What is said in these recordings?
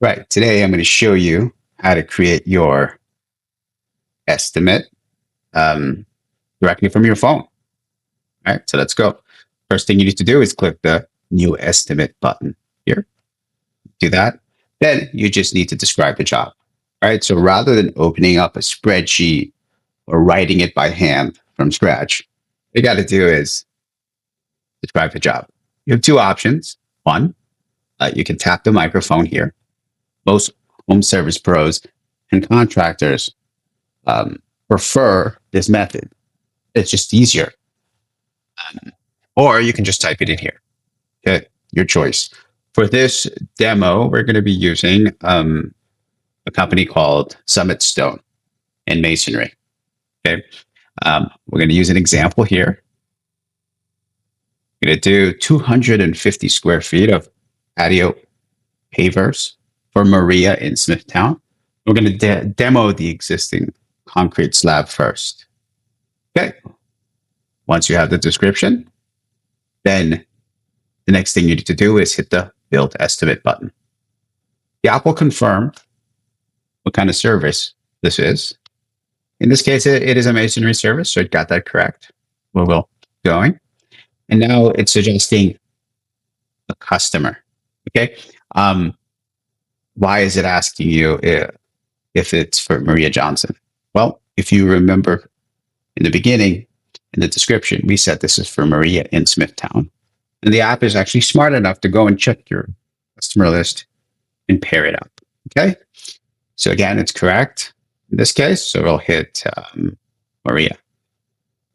Right. Today, I'm going to show you how to create your estimate um, directly from your phone. All right. So let's go. First thing you need to do is click the new estimate button here. Do that. Then you just need to describe the job. All right. So rather than opening up a spreadsheet or writing it by hand from scratch, what you got to do is describe the job. You have two options. One, you can tap the microphone here. Most home service pros and contractors prefer this method. It's just easier. Um, or you can just type it in here. Okay, your choice. For this demo, we're going to be using a company called Summit Stone in Masonry. Okay, we're going to use an example here. We're going to do 250 square feet of patio pavers for Maria in Smithtown. We're going to demo the existing concrete slab first. Okay. Once you have the description, then the next thing you need to do is hit the Build Estimate button. The app will confirm what kind of service this is. In this case, it is a masonry service, so it got that correct. We'll going. And now it's suggesting a customer. Okay. Why is it asking you if it's for Maria Johnson? Well, if you remember in the beginning, in the description, we said this is for Maria in Smithtown. And the app is actually smart enough to go and check your customer list and pair it up. Okay. So again, it's correct in this case. So we'll hit Maria.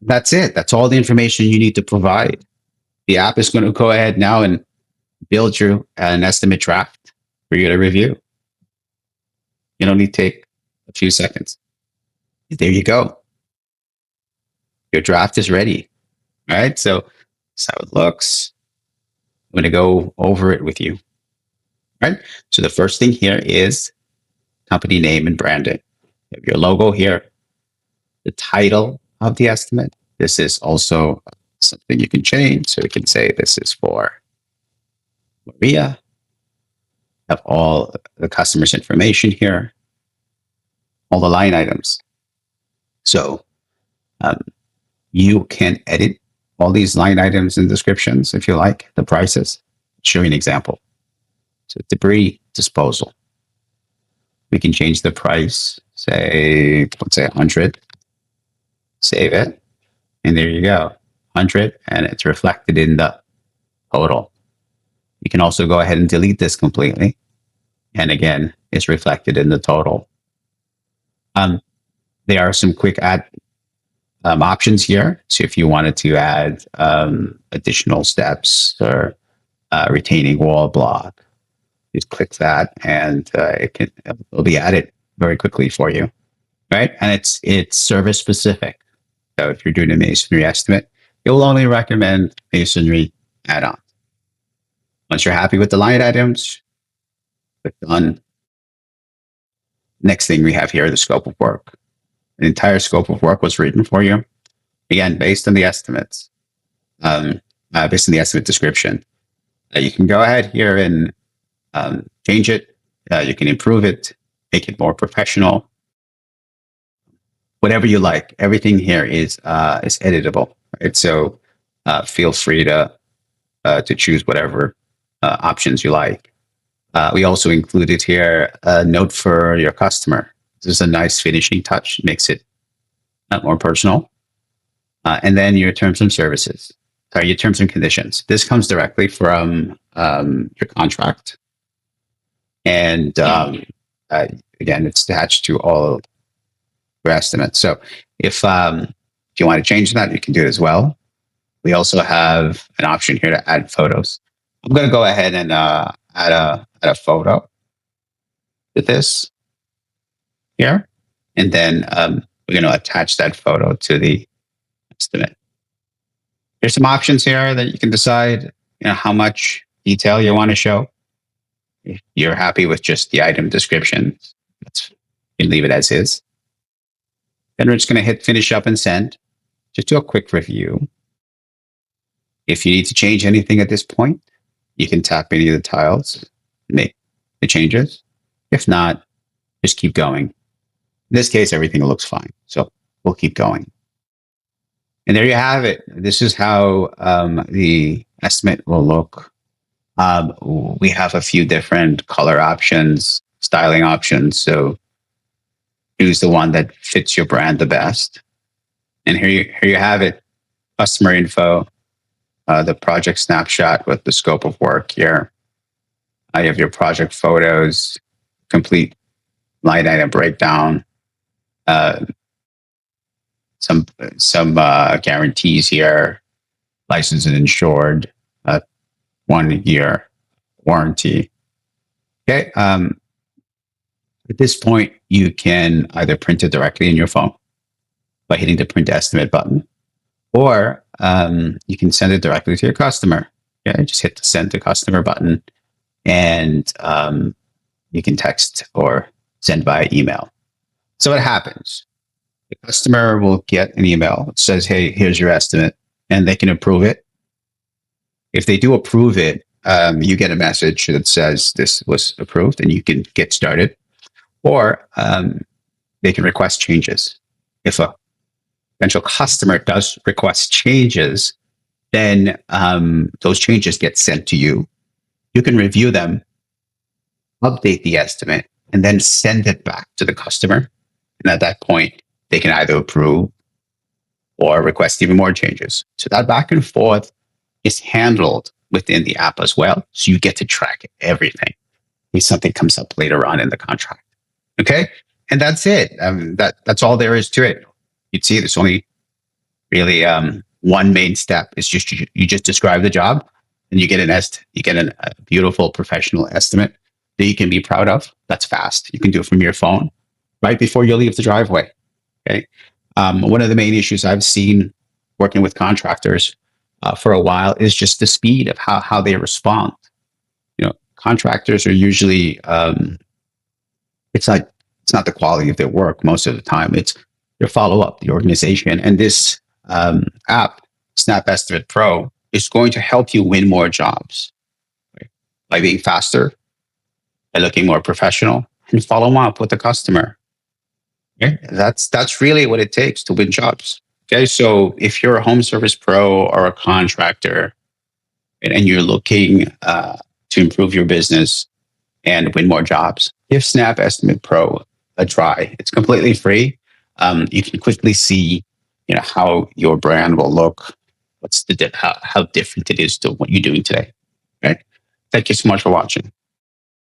That's it. That's all the information you need to provide. The app is going to go ahead now and build you an estimate draft for you to review. You only take a few seconds. There you go. Your draft is ready. All right. So that's how it looks. I'm going to go over it with you. All right. So the first thing here is company name and branding. You have your logo here, the title of the estimate. This is also something you can change. So we can say this is for Maria. Have all the customer's information here, all the line items. So you can edit all these line items and descriptions if you like, the prices. I'll show you an example. So debris disposal. We can change the price, say, let's say 100. Save it. And there you go, 100. And it's reflected in the total. You can also go ahead and delete this completely. And again, it's reflected in the total. There are some quick add options here. So if you wanted to add additional steps or retaining wall block, just click that and it'll be added very quickly for you, right? And it's service specific. So if you're doing a masonry estimate, it will only recommend masonry add-on. Once you're happy with the line items, click done. Next thing we have here, the scope of work. The entire scope of work was written for you. Again, based on the estimates, based on the estimate description. You can go ahead here and change it. You can improve it, make it more professional. Whatever you like. Everything here is editable. Right? So feel free to choose whatever options you like. We also included here a note for your customer. This is a nice finishing touch, makes it more personal. And then your terms and services, your terms and conditions. This comes directly from your contract. And again, it's attached to all your estimates. So if you want to change that, you can do it as well. We also have an option here to add photos. I'm going to go ahead and add a photo to this here. And then we're going to attach that photo to the estimate. There's some options here that you can decide, how much detail you want to show. If you're happy with just the item description, you can leave it as is. Then we're just going to hit finish up and send. Just do a quick review. If you need to change anything at this point, you can tap any of the tiles and make the changes. If not, just keep going. In this case, everything looks fine. So we'll keep going. And there you have it. This is how the estimate will look. We have a few different color options, styling options. So choose the one that fits your brand the best. And here you have it. Customer info, the project snapshot with the scope of work here. You have your project photos, complete line item breakdown, some guarantees here, licensed and insured, 1 year warranty. Okay. At this point, you can either print it directly in your phone by hitting the print estimate button, or you can send it directly to your customer. Okay, just hit the send to customer button, and you can text or send via email. So what happens? The customer will get an email that says, hey, here's your estimate, and they can approve it. If they do approve it, you get a message that says this was approved and you can get started. Or they can request changes. If a potential customer does request changes, then those changes get sent to you. You can review them, update the estimate, and then send it back to the customer. And at that point, they can either approve or request even more changes. So that back and forth is handled within the app as well. So you get to track everything if something comes up later on in the contract. Okay? And that's it. That's all there is to it. You'd see there's only really one main step. It's just you just describe the job and you get a beautiful professional estimate that you can be proud of. That's fast. You can do it from your phone right before you leave the driveway. Okay. One of the main issues I've seen working with contractors for a while is just the speed of how they respond. You know, contractors are usually it's not the quality of their work most of the time. It's their follow up, the organization, and this app, SnapEstimate Pro, is going to help you win more jobs, right? By being faster, by looking more professional, and follow up with the customer. Okay? That's really what it takes to win jobs. Okay, so if you're a home service pro or a contractor, and you're looking to improve your business and win more jobs, give SnapEstimate Pro a try. It's completely free. You can quickly see, how your brand will look. How different it is to what you're doing today. Okay. Thank you so much for watching.